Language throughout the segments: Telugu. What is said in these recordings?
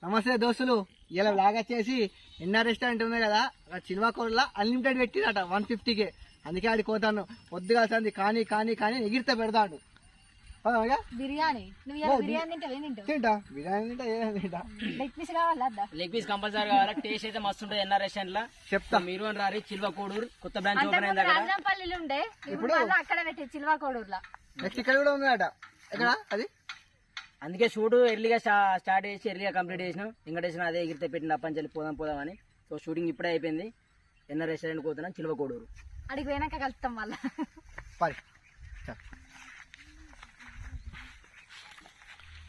నమస్తే దోస్తులు, ఇలా లాగా చేసి ఎన్ఆర్ రెస్టారెంట్ ఉంది కదా, చిల్వాకోడలో అన్లిమిటెడ్ పెట్టినట 150కే. అందుకే ఆడికి పోతాను. పొద్దుగా సంది కానీ కానీ కానీ ఎగిరితే పెడతాడు. బిర్యానీ తింటా, బిర్యానీ తింటా. లెగ్ పీస్ కంపల్సరీ కావాలా. టేస్ట్ అయితే మస్తు ఉంటుంది ఎన్ఆర్ రెస్టారెంట్ లో. చెప్తా, మీరు రారి. చిల్వకోడూరు కొత్త బ్రాంచ్ ఓపెన్ అయింది రాజంపల్లిలో ఉండే, ఇప్పుడు అక్కడ పెట్టి చిల్వకోడూరులో. నెక్స్ట్ ఇక్కడ కూడా ఉందట. ఎక్కడ అది? అందుకే షూట్ ఎర్లీగా స్టార్ట్ చేసి ఎర్లీగా కంప్లీట్ చేసినాం. వెంకటేశ్వర అదే ఎగిరితే పెట్టిన అప్పని పోదాం అని. సో షూటింగ్ ఇప్పుడే అయిపోయింది. ఎన్ఆర్ రెస్టారెంట్ పోతున్నాం చిల్వకోడూరు. అడిగి పోయినాక కలుస్తాం మళ్ళా.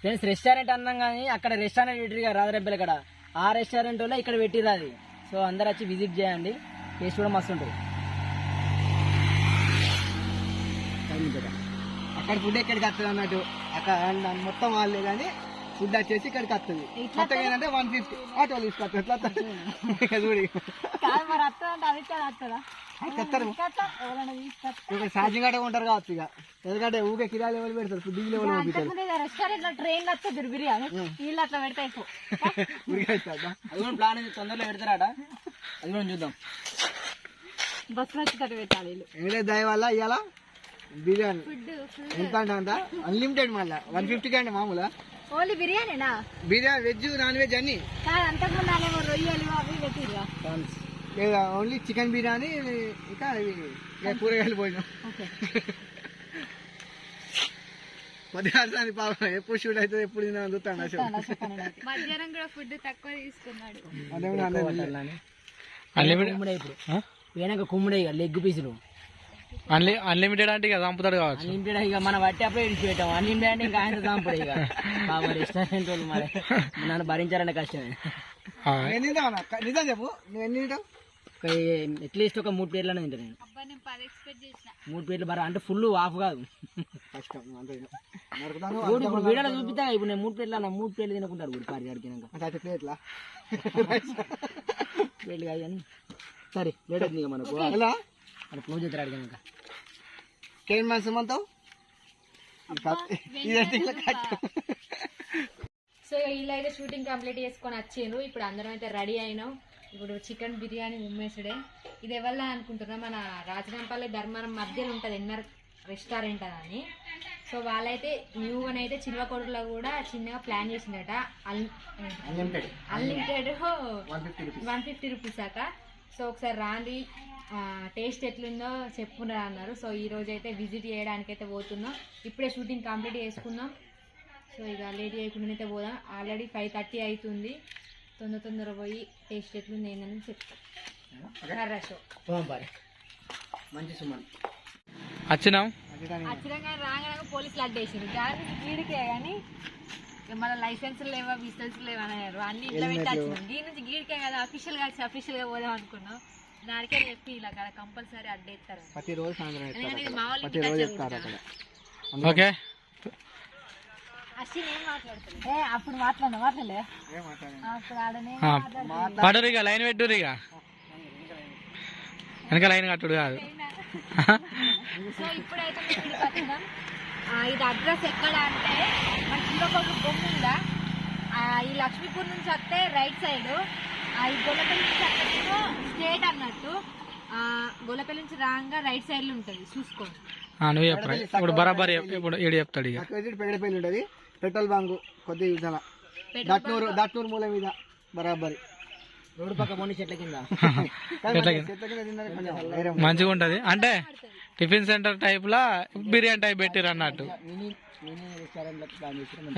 ఫ్రెండ్స్, రెస్టారెంట్ అన్నాం కానీ అక్కడ రెస్టారెంట్ పెట్టిరు రాజరెబ్బెల కాడ. ఆ రెస్టారెంట్ వల్ల ఇక్కడ పెట్టిరు అది. సో అందరు వచ్చి విజిట్ చేయండి. టేస్ట్ కూడా మస్తు ఉంటుంది. అక్కడ ఫుడ్ ఎక్కడికి వస్తుంది అన్నట్టు, అక్కడ మొత్తం వాళ్ళే కానీ ఫుడ్ వచ్చేసి ఇక్కడికి వస్తుంది. మొత్తం ఏంటంటే 150 ఆటోలు తీసుకొస్తారు. చూడి ఛార్జింగ్ గట్ట ఉంటారు కావచ్చు. ఇక ఎందుకంటే ఊకే కిరాయి లెవెల్ పెడతారు, ఫుడ్ లెవెల్ రెస్టారెంట్ లో ట్రైన్ వచ్చేది బిర్యానీ, వీళ్ళు అట్లా పెడతాయి. అది కూడా ప్లాన్ తొందరలో పెడతారట. అది కూడా చూద్దాం. బస్సు వచ్చి కట్ట పెట్టాలి. ఎంగడే దయ వల్ల ఇవాళ బిర్యానీ ఎంత అంటే అంత అన్లిమిటెడ్. మళ్ళీ 150కే అండి మామూలు. ఓన్లీ బిర్యానీనా? బిర్యానీ వెజ్ నాన్ వెజ్ అన్ని. అంతకుముందు అనేమో రొయ్యలు అవి పెట్టిరా. లేదా ఓన్లీ చికెన్ బిర్యానీ, ఇంకా కూరగాయలు పోయినాం. కొద్దిగా పాపం ఎప్పుడు షూట్ అవుతుంది ఎప్పుడు తిన్నా చూస్తాను. మధ్యాహ్నం కూడా ఫుడ్ తక్కువ తీసుకున్నాడు. ఇప్పుడు కుమ్ముడే ఇక లెగ్ పీసులు అన్లిమిటెడ్ అంటే ఇక చంపుతాడు కావచ్చు. అన్లిమిటెడ్ ఇక మనం బట్టి అప్పుడే ఇడిచిపెట్టాం. అన్లిమిటెడ్ అంటే ఇంకా ఆయన చంపుడే ఇక. రెస్టారెంట్ వాళ్ళు మరి నన్ను భరించాలంటే కష్టమే. నిజం చెప్పు, నువ్వు ఎన్ని తింటావు? అట్లీస్ట్ ఒక 3 ప్లేట్లనే తింటా నేను. 3 ప్లేట్లు బరా అంటే ఫుల్ ఆఫ్ కాదు. ఇప్పుడు వీడియోలో చూపిస్తా. ఇప్పుడు నేను 3 ప్లేట్లు తినకుంటారు ఇప్పుడు పారి అడిగినాక. ప్లేట్లు కాదు కానీ సరే లేట్ అవుతుంది ఇక మనకు. అది క్లోజ్ అవుతారు అడిగినాక. సో ఇలా అయితే షూటింగ్ కంప్లీట్ చేసుకొని వచ్చిండ్రు. ఇప్పుడు అందరం అయితే రెడీ అయినాం. ఇప్పుడు చికెన్ బిర్యానీ ఉమ్మేసుడే. ఇది ఎవరు అనుకుంటున్నా, మన రాజనాంపల్లి ధర్మారం మధ్యలో ఉంటుంది ఎన్ఆర్ రెస్టారెంట్ అని. సో వాళ్ళైతే న్యూగానైతే చిల్వకోడూరులో కూడా చిన్నగా ప్లాన్ చేసిందట. అన్లిమిటెడ్ 150 రూపీస్ దాకా. సో ఒకసారి రాండి, టేస్ట్ ఎట్లుందో చెప్పుకున్నారు అన్నారు. సో ఈ రోజు అయితే విజిట్ చేయడానికి అయితే పోతున్నాం. ఇప్పుడే షూటింగ్ కంప్లీట్ చేసుకున్నాం. సో ఇక లేట్ చేయకుండానైతే పోదాం. ఆల్రెడీ 5:30 అవుతుంది. తొందర పోయి టేస్ట్ ఎట్లుంది ఏందని చెప్తాం. మంచి సుమన్ వచ్చినాం కానీ రాగానే పోలీసులు అడ్డేసారు. గీడికే కానీ మన లైసెన్స్ లేవా బిజినెస్ లేవా అన్నారు. అన్ని ఇట్లా పెట్టి వచ్చినాం. దీని నుంచి గీడికే కదా అఫీషియల్ గా పోదాం అనుకున్నాం. దానికే చెప్పి ఇలా కదా కంపల్సరీ అడ్డేస్తారు. ఓకే అప్పుడు మాట్లాడలే పడురు ఇక లైన్ పెట్టురు. ఇక వెనక లైన్ కట్టుడు కాదు. సో ఇప్పుడైతే ఇది అడ్రస్ ఎక్కడ అంటే మన చిల్లకొండ బొమ్మ ఉందా, ఈ లక్ష్మీపూర్ నుంచి వస్తే రైట్ సైడ్, ఈ గొల్లపల్లి నుంచి వస్తే స్ట్రేట్ అన్నట్టు. గొల్లపల్లి నుంచి రాగా రైట్ సైడ్ లో ఉంటుంది, చూసుకోండి. నువ్వు చెప్పరా ఇప్పుడు బరాబర్ ఇప్పుడు ఏడు చెప్తాడు. ఇక పెగడపల్లి ఉంటుంది, పెట్రోల్ బంక్ కొద్దిగా దట్నూరు మూల మీద బరాబరి రోడ్డు పక్క పోనీ చెట్ల కింద మంచిగా ఉంటది. అంటే టిఫిన్ సెంటర్ టైప్ లా బిర్యానీ టైప్ పెట్టిరు అన్నట్టు.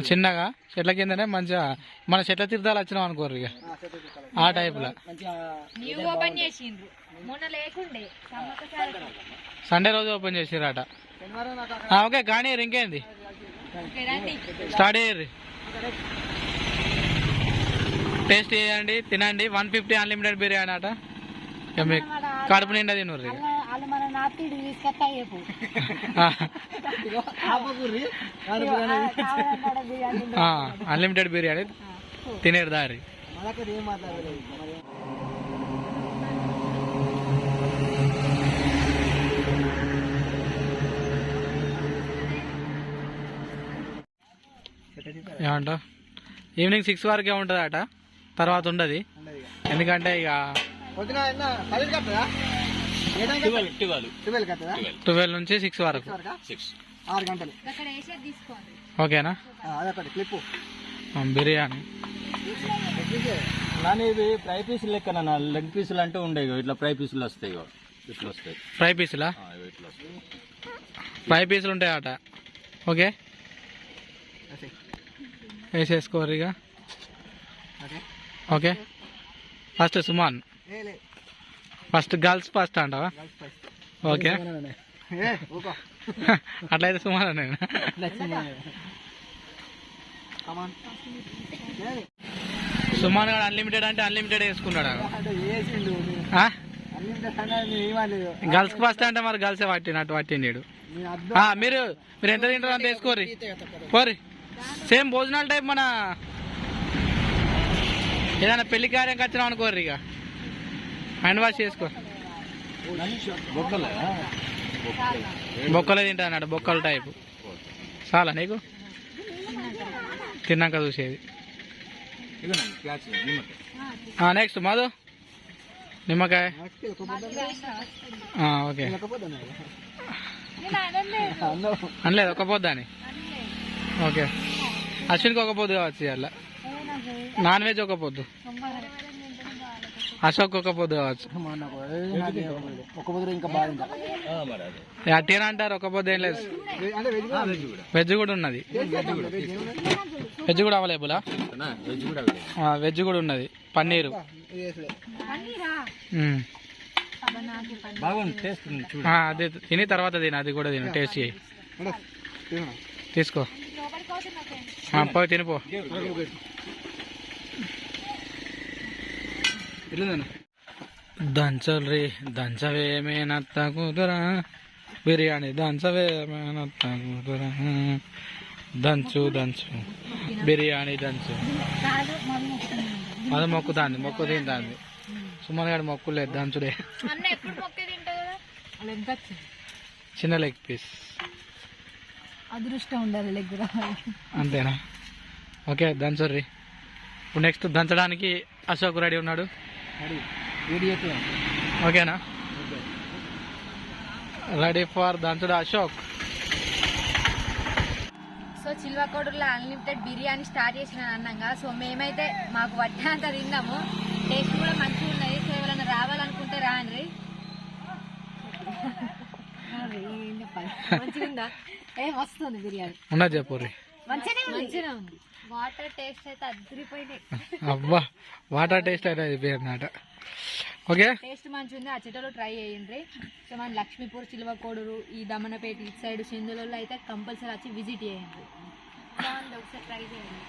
చిన్నగా చెట్ల కిందనే మంచిగా మన చెట్ల తీర్థాలు వచ్చినాం అనుకోరు ఇక ఆ టైప్ లా. సండే రోజు ఓపెన్ చేసిరట. ఓకే కానీ ఇంకేంది స్టార్ట్ అయ్యారు. టేస్ట్ చేయండి, తినండి. 150 అన్లిమిటెడ్ బిర్యానీ అట. కడుపు నిండా తినరు. అన్లిమిటెడ్ బిర్యానీ తినేరు దారి. ఏమంటావు? ఈవినింగ్ 6 వరకే ఉంటుంది అట, తర్వాత ఉండదు. ఉండదు ఇక. ఎందుకంటే ఇక పొద్దున 10 కట్టదా? 12 కట్టదా? 12 నుంచి 6 వరకు. 6 గంటలు. అక్కడ వేసేది తీసుకోండి. ఓకేనా? అదొకటి క్లిప్. బిర్యానీ నాన్న ఇవి ఫ్రై పీసులు లెక్క లెగ్ పీసులు అంటూ ఉండేవి, ఇట్లా ఫ్రై పీసులు వస్తాయి, ఇట్లా వస్తాయి. ఫ్రై పీసులా? ఇట్లా వస్తాయి. ఫ్రై పీసులు ఉంటాయి అట. ఓకే, వేసేసుకోరు ఇక. Okay, first Suman, first girls first అంటావా? ఓకే, అట్లయితే సుమాన్ అనే. సుమాన్ గారు అన్లిమిటెడ్ అంటే అన్లిమిటెడ్ వేసుకున్నాడు. గర్ల్స్ ఫస్ట్ అంటే మరి గర్ల్సే పట్టినట్టు పట్టిండు. మీరు ఎంత తింటారు అంత వేసుకోరి పోరి. సేమ్ భోజనాల టైప్ మన ఏదైనా పెళ్లి కార్యం వచ్చినాం అనుకోర్రి, ఇక హ్యాండ్ వాష్ చేసుకో. బొక్కలే తింటా అన్నాడు, బొక్కల టైపు. చాలా నీకు తిన్నాక చూసేది. నెక్స్ట్ మధు నిమ్మకాయ. ఓకే, అనలేదు ఒక పొద్దు అని. ఓకే, అశ్విన్కి ఒక పొద్దు కావచ్చు అలా. నాన్ వెజ్ ఒక పొద్దు, అశోక్ ఒక పొద్దు కావచ్చు. అట్టేనా అంటారు, ఒక పొద్దు ఏం లేదు. వెజ్ కూడా ఉన్నది, వెజ్ కూడా అవైలబులా? వెజ్ కూడా ఉన్నది, పన్నీరు. అదే తిని తర్వాత తిని, అది కూడా తిని టేస్ట్ చేయి. తీసుకో, పోయి తినిపో. దంచల్రీ దంచవేమేనత్త కూతురా, బిర్యానీ దంచవేమేనత్త కూతురా, దంచు దంచు బిర్యానీ దంచు. అది మొక్కుతాంది, మొక్కు తింటాంది. సుమన్ గారి మొక్కులేదు, దంచుడే. చిన్న లెగ్ పీస్, అదృష్టం ఉండాలి లెగ్ రావాలి. అంతేనా? ఓకే, దంచుర్రి. ఇప్పుడు నెక్స్ట్ దంచడానికి అశోక్ రెడీ ఉన్నాడు. ఓకేనా? రెడీ ఫర్ దంచుడు అశోక్. సో చిల్వకోడూరులో అన్లిమిటెడ్ బిర్యానీ స్టార్ట్ చేసిన అన్నంగా. సో మేమైతే మాకు వడ్డంత తిన్నాము, టేస్ట్ కూడా మంచిగా ఉన్నాయి. సో ఎవరైనా రావాలనుకుంటే రాండ్రి. మంచిగా వస్తుంది బిర్యానీ, ఉన్నది చెప్పుర్రి. మంచిగా ఉంది. వాటర్ టేస్ట్ అయితే అదిరిపోయినాయి. అబ్బా, వాటర్ టేస్ట్ అయితే అయిపోయిందట. ఓకే, టేస్ట్ మంచిగా ఉంది. ఆ చెట్టలో ట్రై చేయండి. సో మన లక్ష్మీపూర్, చిల్వకోడూరు, ఈ దమనపేట ఇటు సైడ్ సింధులలో అయితే కంపల్సరీ వచ్చి విజిట్ చేయండి. ఒకసారి ట్రై చేయండి.